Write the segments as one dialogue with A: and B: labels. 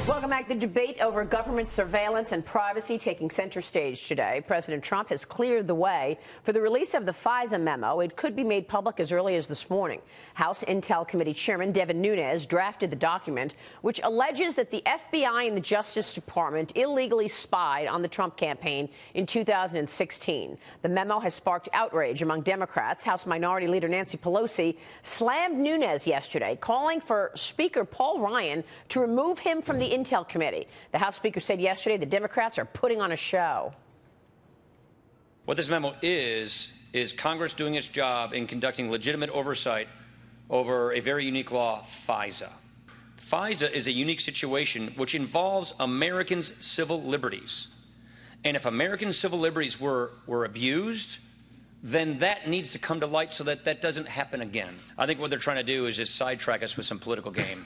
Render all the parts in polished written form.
A: Welcome back. The debate over government surveillance and privacy taking center stage today. President Trump has cleared the way for the release of the FISA memo. It could be made public as early as this morning. House Intel Committee Chairman Devin Nunes drafted the document, which alleges that the FBI and the Justice Department illegally spied on the Trump campaign in 2016. The memo has sparked outrage among Democrats. House Minority Leader Nancy Pelosi slammed Nunes yesterday, calling for Speaker Paul Ryan to remove him from the Intel Committee. The House Speaker said yesterday the Democrats are putting on a show.
B: What this memo is Congress doing its job in conducting legitimate oversight over a very unique law, FISA. FISA is a unique situation which involves Americans' civil liberties. And if American civil liberties were abused, then that needs to come to light so that that doesn't happen again. I think what they're trying to do is just sidetrack us with some political game.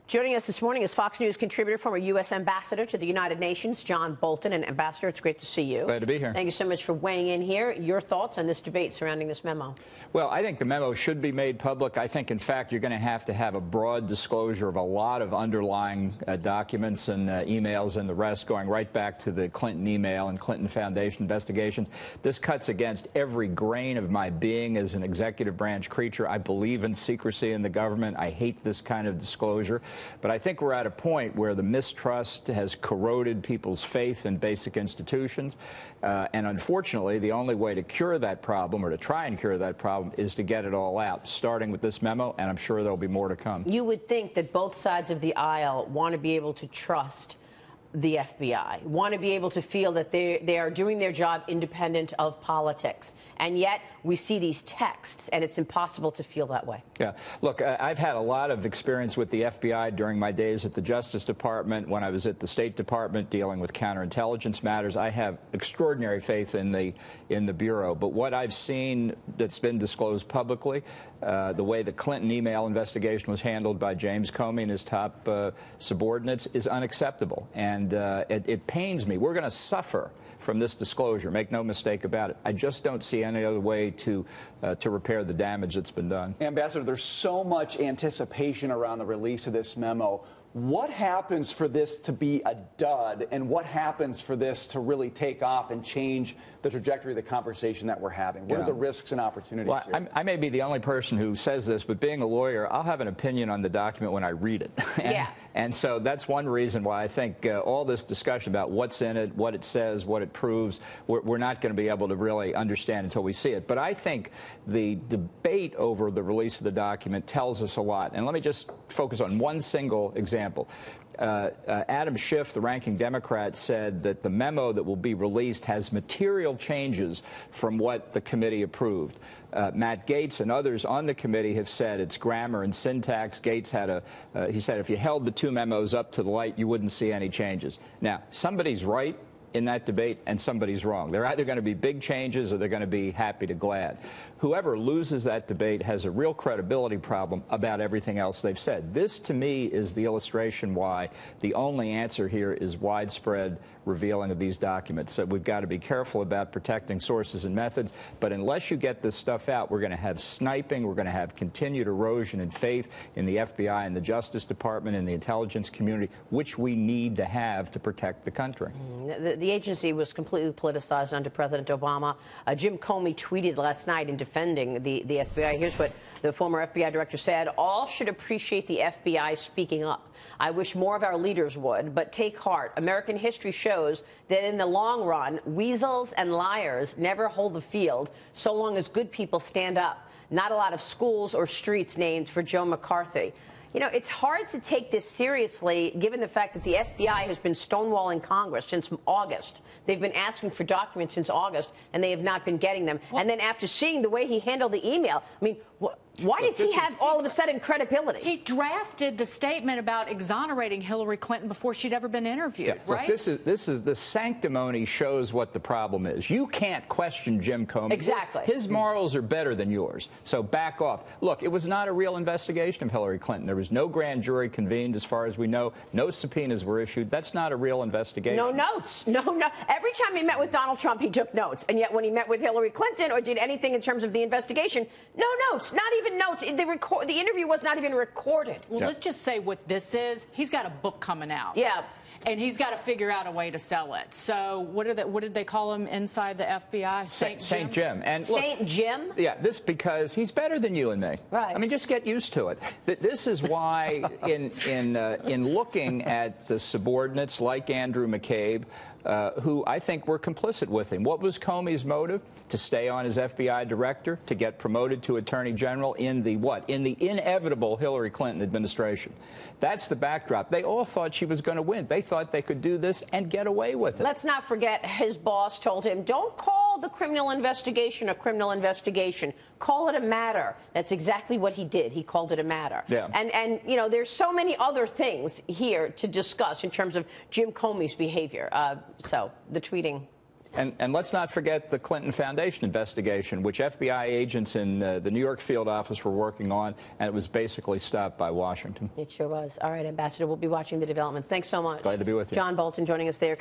A: Joining us this morning is Fox News contributor, former U.S. Ambassador to the United Nations, John Bolton. And Ambassador, it's great to see you.
C: Glad to be here.
A: Thank you so much for weighing in here. Your thoughts on this debate surrounding this memo?
C: Well, I think the memo should be made public. I think, in fact, you're going to have a broad disclosure of a lot of underlying documents and emails and the rest, going right back to the Clinton email and Clinton Foundation investigation. This cuts against every grain of my being as an executive branch creature. I believe in secrecy in the government. I hate this kind of disclosure. But I think we're at a point where the mistrust has corroded people's faith in basic institutions. And unfortunately, the only way to cure that problem, or to try and cure that problem, is to get it all out, starting with this memo, and I'm sure there'll be more to come.
A: You would think that both sides of the aisle want to be able to trust the FBI, want to be able to feel that they are doing their job independent of politics. And yet we see these texts, and it's impossible to feel that way.
C: Yeah. Look, I've had a lot of experience with the FBI during my days at the Justice Department, when I was at the State Department dealing with counterintelligence matters. I have extraordinary faith in the Bureau. But what I've seen that's been disclosed publicly, the way the Clinton email investigation was handled by James Comey and his top subordinates, is unacceptable. And it pains me. We're going to suffer from this disclosure. Make no mistake about it. I just don't see any other way to repair the damage that's been done.
D: Ambassador, there's so much anticipation around the release of this memo. What happens for this to be a dud, and what happens for this to really take off and change the trajectory of the conversation that we're having? What are the risks and opportunities here?
C: I may be the only person who says this, but being a lawyer, I'll have an opinion on the document when I read it. And so that's one reason why I think all this discussion about what's in it, what it says, what it proves, we're not going to be able to really understand until we see it. But I think the debate over the release of the document tells us a lot. And let me just focus on one single example. Adam Schiff, the ranking Democrat, said that the memo that will be released has material changes from what the committee approved. Matt Gaetz and others on the committee have said it's grammar and syntax. Gaetz had he said if you held the two memos up to the light, you wouldn't see any changes. Now, somebody's right in that debate and somebody's wrong. They're either going to be big changes or they're going to be happy to glad. Whoever loses that debate has a real credibility problem about everything else they've said. This, to me, is the illustration why the only answer here is widespread revealing of these documents. So we've got to be careful about protecting sources and methods. But unless you get this stuff out, we're going to have sniping. We're going to have continued erosion in faith in the FBI and the Justice Department and the intelligence community, which we need to have to protect the country.
A: The agency was completely politicized under President Obama. Jim Comey tweeted last night in defending the FBI. Here's what the former FBI director said: "All should appreciate the FBI speaking up. I wish more of our leaders would, but take heart. American history shows that in the long run, weasels and liars never hold the field so long as good people stand up. Not a lot of schools or streets named for Joe McCarthy." You know, it's hard to take this seriously, given the fact that the FBI has been stonewalling Congress since August. They've been asking for documents since August, and they have not been getting them. And then after seeing the way he handled the email, I mean, why does he have all of a sudden credibility?
E: He drafted the statement about exonerating Hillary Clinton before she'd ever been interviewed, right?
C: Look, this is the sanctimony shows what the problem is. You can't question Jim Comey.
A: Exactly.
C: His morals are better than yours. So back off. Look, it was not a real investigation of Hillary Clinton. There was no grand jury convened, as far as we know. No subpoenas were issued. That's not a real investigation.
A: No notes. No. Every time he met with Donald Trump, he took notes. And yet when he met with Hillary Clinton or did anything in terms of the investigation, no notes. Not even even know. The interview was not even recorded.
E: Well, let's just say what this is. He's got a book coming out.
A: Yeah.
E: And he's got to figure out a way to sell it. So what did they call him inside the FBI?
C: St. Jim. And look,
A: St. Jim?
C: Yeah, this because he's better than you and me.
A: Right.
C: I mean, just get used to it. This is why in looking at the subordinates like Andrew McCabe, who I think were complicit with him. What was Comey's motive? To stay on as FBI director, to get promoted to Attorney General in the what? In the inevitable Hillary Clinton administration. That's the backdrop. They all thought she was going to win. They thought they could do this and get away with it.
A: Let's not forget his boss told him, don't call the criminal investigation a criminal investigation. Call it a matter. That's exactly what he did. He called it a matter.
C: Yeah.
A: And you know, there's so many other things here to discuss in terms of Jim Comey's behavior. So the tweeting.
C: And let's not forget the Clinton Foundation investigation, which FBI agents in the New York field office were working on, and it was basically stopped by Washington.
A: It sure was. All right, Ambassador, we'll be watching the developments. Thanks so much.
C: Glad to be with you.
A: John Bolton joining us there.